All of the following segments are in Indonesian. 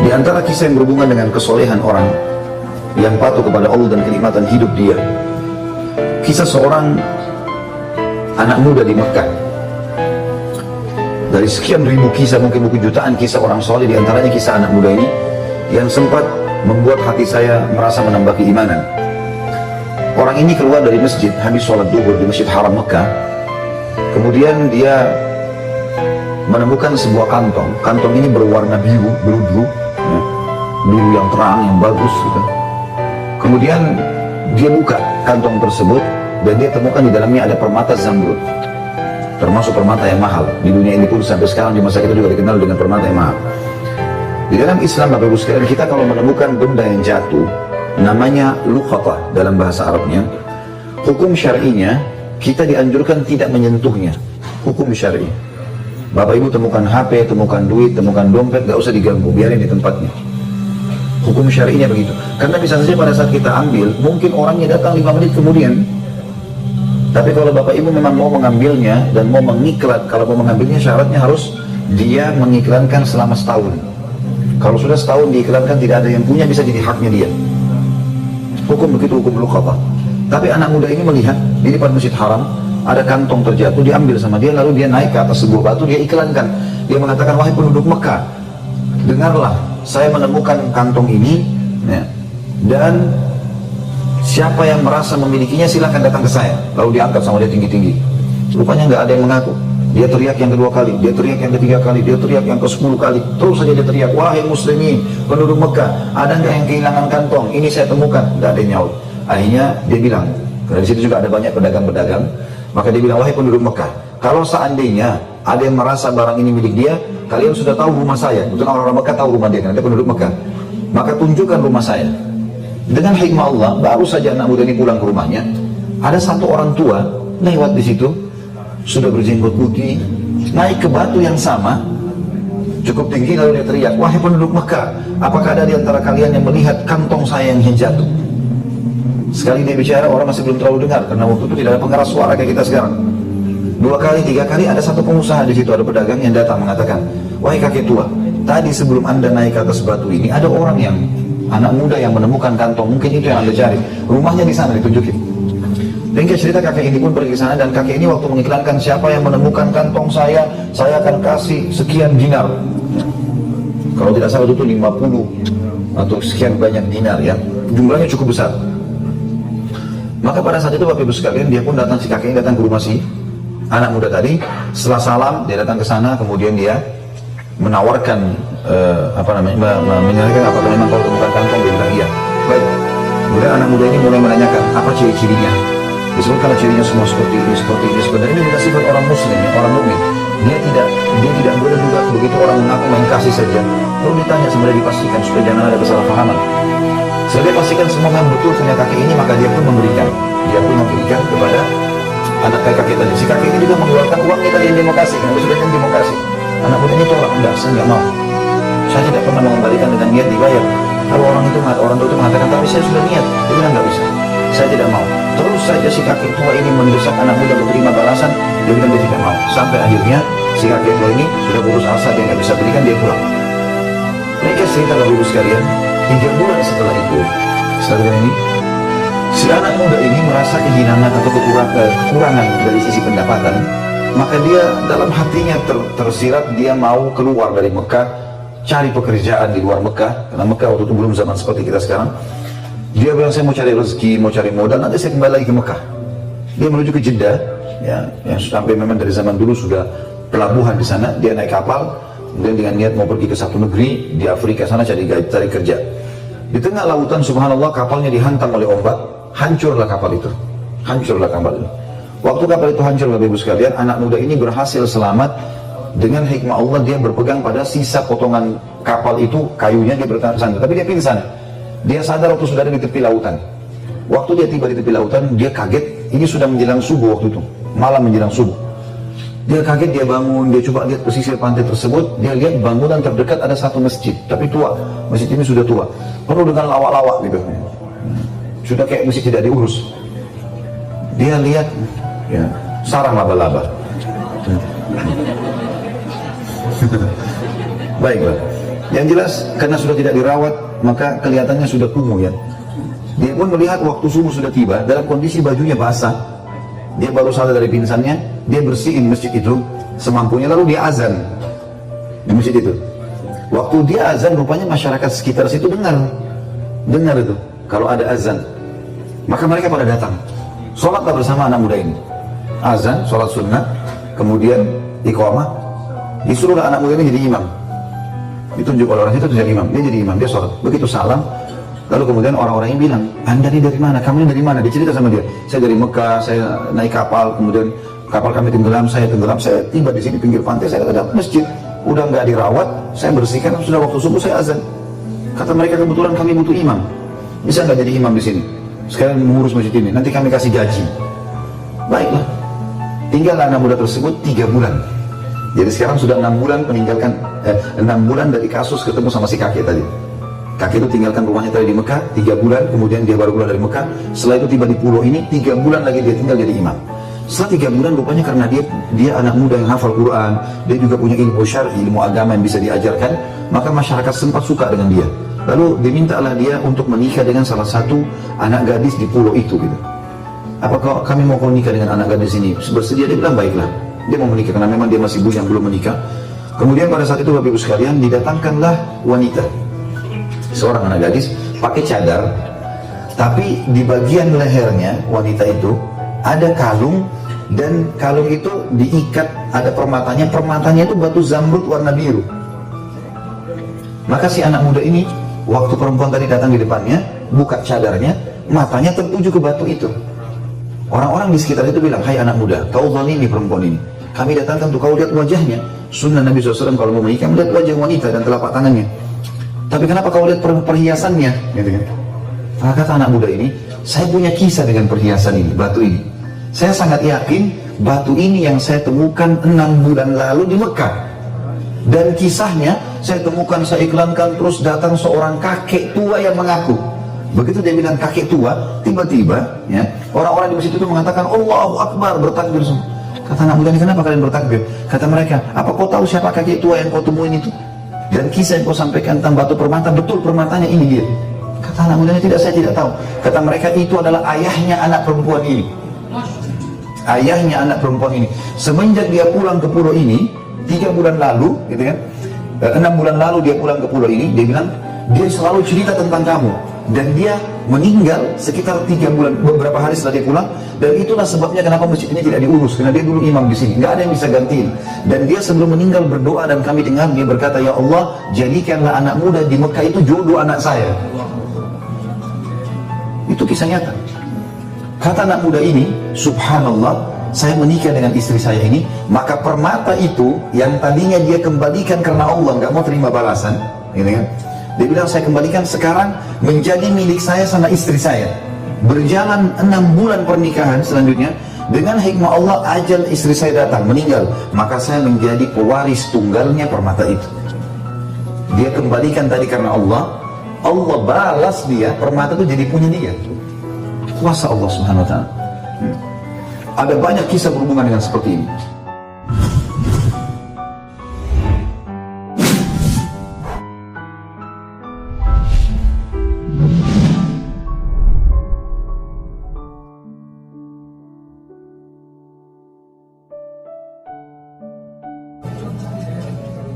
Di antara kisah yang berhubungan dengan kesolehan orang yang patuh kepada Allah dan kenikmatan hidup dia, kisah seorang anak muda di Mekah. Dari sekian ribu kisah, mungkin jutaan kisah orang soleh, di antaranya kisah anak muda ini yang sempat membuat hati saya merasa menambah keimanan. Orang ini keluar dari masjid habis sholat duhur di Masjid Haram Mekah. Kemudian dia menemukan sebuah kantong. Kantong ini berwarna biru, biru ya, biru yang terang, yang bagus gitu. Kemudian dia buka kantong tersebut dan dia temukan di dalamnya ada permata zamrud, termasuk permata yang mahal. Di dunia ini pun sampai sekarang di masa kita juga dikenal dengan permata yang mahal. Di dalam Islam, Bapak Ibu sekalian, kita kalau menemukan benda yang jatuh, namanya luqatah dalam bahasa Arabnya. Hukum syar'inya, kita dianjurkan tidak menyentuhnya. Hukum syar'i. Bapak Ibu temukan HP, temukan duit, temukan dompet, gak usah diganggu, biarin di tempatnya. Hukum syar'inya begitu. Karena bisa saja pada saat kita ambil, mungkin orangnya datang 5 menit kemudian. Tapi kalau Bapak Ibu memang mau mengambilnya dan mau mengiklan, kalau mau mengambilnya syaratnya harus dia mengiklankan selama setahun. Kalau sudah setahun diiklankan tidak ada yang punya, bisa jadi haknya dia. Hukum begitu, hukum luqatah. Tapi anak muda ini melihat di depan Masjid Haram ada kantong terjatuh, diambil sama dia, lalu dia naik ke atas sebuah batu, dia iklankan. Dia mengatakan, wahai penduduk Mekah, dengarlah, saya menemukan kantong ini ya, dan siapa yang merasa memilikinya silahkan datang ke saya. Lalu diangkat sama dia tinggi-tinggi. Rupanya nggak ada yang mengaku. Dia teriak yang kedua kali, dia teriak yang ketiga kali, dia teriak yang ke-10 kali. Terus saja dia teriak, wahai muslimin, penduduk Mekah, ada nggak yang kehilangan kantong? Ini saya temukan. Nggak ada yang nyaut. Akhirnya dia bilang, karena di situ juga ada banyak pedagang-pedagang, maka dia bilang, wahai penduduk Mekah, kalau seandainya ada yang merasa barang ini milik dia, kalian sudah tahu rumah saya. Betul, orang-orang Mekah tahu rumah dia, karena dia penduduk Mekah. Maka tunjukkan rumah saya. Dengan hikmah Allah, baru saja anak muda ini pulang ke rumahnya, ada satu orang tua lewat di situ, sudah berjenggot putih, naik ke batu yang sama, cukup tinggi, lalu dia teriak, wahai penduduk Mekah, apakah ada di antara kalian yang melihat kantong saya yang jatuh? Sekali dia bicara, orang masih belum terlalu dengar, karena waktu itu tidak ada pengeras suara kayak kita sekarang. 2 kali, 3 kali, ada satu pengusaha di situ, ada pedagang yang datang mengatakan, wahai kakek tua, tadi sebelum anda naik ke atas batu ini, ada orang yang, anak muda yang menemukan kantong, mungkin itu yang anda cari. Rumahnya di sana, ditunjukin. Dan cerita kakek ini pun pergi ke sana, dan kakek ini waktu mengiklankan, siapa yang menemukan kantong saya akan kasih sekian dinar. Kalau tidak salah itu 50 atau sekian banyak dinar ya, jumlahnya cukup besar. Maka pada saat itu Bapak Ibu sekalian, dia pun datang, si kakek ini datang ke rumah si anak muda tadi. Setelah salam, dia datang ke sana, kemudian dia menawarkan menanyakan apakah memang kalau temukan kantong. Dia bilang iya. Baik. Kemudian anak muda ini mulai menanyakan apa ciri-cirinya. Disebutkan cirinya semua seperti ini. Sebenarnya ini bukan sifat orang muslim, orang mukmin. Dia tidak boleh juga begitu orang mengaku main kasih saja. Perlu ditanya, sebenarnya dipastikan supaya jangan ada kesalahpahaman. Setelah dia pastikan semua memang betul punya kakek ini, maka dia pun memberikan kepada anak kakek tadi. Si kakek ini juga mengeluarkan uangnya tadi yang dia mau kasih, karena sudah janji mau kasih. Anak muda ini tolak, enggak, saya enggak mau. Saya tidak pernah mengembalikan dengan niat dibayar. Kalau orang tua itu mengatakan, tapi saya sudah niat. Dia bilang enggak bisa, saya tidak mau. Terus saja si kakek tua ini mendesak anak muda untuk terima balasan. Dia bilang dia tidak mau. Sampai akhirnya si kakek tua ini sudah putus asa, dia nggak bisa berikan, dia pulang. Mereka cerita Bapak Ibu sekalian, 3 bulan setelah itu, si anak muda ini merasa kehilangan atau kekurangan dari sisi pendapatan. Maka dia dalam hatinya tersirat, dia mau keluar dari Mekah, cari pekerjaan di luar Mekah, karena Mekah waktu itu belum zaman seperti kita sekarang. Dia bilang, saya mau cari rezeki, mau cari modal, nanti saya kembali lagi ke Mekah. Dia menuju ke Jeddah, ya, yang sampai memang dari zaman dulu sudah pelabuhan di sana. Dia naik kapal, kemudian dengan niat mau pergi ke satu negeri di Afrika sana cari kerja. Di tengah lautan, subhanallah, kapalnya dihantam oleh ombak, hancurlah kapal itu. Waktu kapal itu hancur, Bapak Ibu sekalian, anak muda ini berhasil selamat. Dengan hikmah Allah, dia berpegang pada sisa potongan kapal itu, kayunya, dia bertahan sana. Tapi dia pingsan. Dia sadar waktu sudah ada di tepi lautan. Waktu dia tiba di tepi lautan, dia kaget. Ini sudah menjelang subuh waktu itu, malam menjelang subuh. Dia kaget, dia bangun, dia coba lihat pesisir pantai tersebut. Dia lihat bangunan terdekat ada satu masjid, tapi tua. Masjid ini sudah tua, penuh dengan lawak-lawak gitu. Sudah kayak masjid tidak diurus. Dia lihat, ya, sarang laba-laba. Baiklah. Yang jelas karena sudah tidak dirawat, maka kelihatannya sudah kumuh ya. Dia pun melihat waktu subuh sudah tiba dalam kondisi bajunya basah. Dia baru sadar dari pingsannya, dia bersihin masjid itu semampunya, lalu dia azan di masjid itu. Waktu dia azan, rupanya masyarakat sekitar situ dengar itu kalau ada azan, maka mereka pada datang. Sholatlah bersama anak muda ini. Azan, sholat sunnah, kemudian iqamah, disuruhlah anak muda ini jadi imam. Ditunjuk oleh orang itu jadi imam, dia jadi imam, dia sholat. Begitu salam, lalu kemudian orang-orang ini bilang, Anda ini dari mana? Kamu ini dari mana? Dia cerita sama dia, saya dari Mekah, saya naik kapal, kemudian kapal kami tenggelam, saya tiba di sini pinggir pantai, saya ada masjid, udah nggak dirawat, saya bersihkan, sudah waktu subuh saya azan. Kata mereka, kebetulan kami butuh imam, bisa nggak jadi imam di sini? Sekarang mengurus masjid ini, nanti kami kasih gaji. Baiklah, tinggal anak muda tersebut 3 bulan. Jadi sekarang sudah 6 bulan meninggalkan 6 bulan dari kasus ketemu sama si kakek tadi. Kakek itu tinggalkan rumahnya tadi di Mekah 3 bulan, kemudian dia baru keluar dari Mekah. Setelah itu tiba di pulau ini, 3 bulan lagi dia tinggal jadi imam. Setelah 3 bulan rupanya karena dia anak muda yang hafal Quran, dia juga punya ilmu syar'i, ilmu agama yang bisa diajarkan, maka masyarakat sempat suka dengan dia. Lalu dimintalah dia untuk menikah dengan salah satu anak gadis di pulau itu gitu. Apakah kami mau nikah dengan anak gadis ini? Bersedia? Dia bilang baiklah. Dia mau menikah karena memang dia masih bujang belum menikah. Kemudian pada saat itu Bapak Ibu sekalian didatangkanlah wanita, seorang anak gadis pakai cadar, tapi di bagian lehernya wanita itu ada kalung, dan kalung itu diikat, ada permatanya itu batu zamrud warna biru. Maka si anak muda ini waktu perempuan tadi datang di depannya, buka cadarnya, matanya tertuju ke batu itu. Orang-orang di sekitar itu bilang, hai anak muda, kau zalimi perempuan ini. Kami datangkan untuk kau lihat wajahnya. Sunnah Nabi SAW kalau mau menikah, melihat wajah wanita dan telapak tangannya. Tapi kenapa kau lihat perhiasannya? Gitu kan? Maka kata anak muda ini, saya punya kisah dengan perhiasan ini, batu ini. Saya sangat yakin batu ini yang saya temukan 6 bulan lalu di Mekah. Dan kisahnya saya temukan, saya iklankan, terus datang seorang kakek tua yang mengaku. Begitu dia bilang kakek tua, tiba-tiba ya, orang-orang di masjid itu mengatakan Allahu Akbar, bertakbir semua. Kata anak muda ini, kenapa kalian bertakbir? Kata mereka, apa kau tahu siapa kakek tua yang kau temuin itu? Dan kisah yang kau sampaikan tentang batu permata, betul permatanya ini dia. Kata anak muda ini, tidak, saya tidak tahu. Kata mereka, itu adalah ayahnya anak perempuan ini. Ayahnya anak perempuan ini. Semenjak dia pulang ke pulau ini 3 bulan lalu, gitu kan, 6 bulan lalu dia pulang ke pulau ini, dia bilang dia selalu cerita tentang kamu. Dan dia meninggal sekitar 3 bulan, beberapa hari setelah dia pulang. Dan itulah sebabnya kenapa masjid ini tidak diurus, karena dia dulu imam di sini, nggak ada yang bisa gantiin. Dan dia sebelum meninggal berdoa, dan kami dengar dia berkata, ya Allah, jadikanlah anak muda di Mekah itu jodoh anak saya. Itu kisah nyata. Kata anak muda ini, subhanallah, saya menikah dengan istri saya ini, maka permata itu yang tadinya dia kembalikan karena Allah, nggak mau terima balasan, gitu kan? Dia bilang, saya kembalikan sekarang menjadi milik saya sama istri saya. Berjalan 6 bulan pernikahan selanjutnya, dengan hikmah Allah ajal istri saya datang, meninggal, maka saya menjadi pewaris tunggalnya permata itu. Dia kembalikan tadi karena Allah, Allah balas dia, permata itu jadi punya dia. Kuasa Allah Subhanahu wa ta'ala. Ada banyak kisah berhubungan dengan seperti ini.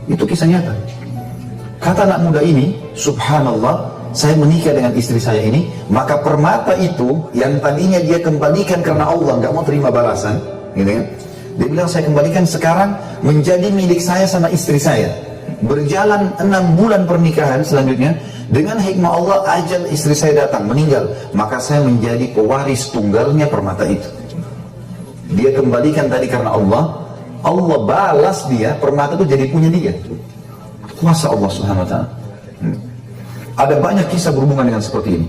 Itu kisah nyata. Kata anak muda ini, subhanallah, saya menikah dengan istri saya ini, maka permata itu yang tadinya dia kembalikan karena Allah, nggak mau terima balasan, gitu kan? Dia bilang, saya kembalikan sekarang menjadi milik saya sama istri saya. Berjalan 6 bulan pernikahan selanjutnya, dengan hikmah Allah ajal istri saya datang, meninggal, maka saya menjadi pewaris tunggalnya permata itu. Dia kembalikan tadi karena Allah, Allah balas dia, permata itu jadi punya dia. Kuasa Allah Subhanahu wa ta'ala. Ada banyak kisah berhubungan dengan seperti ini.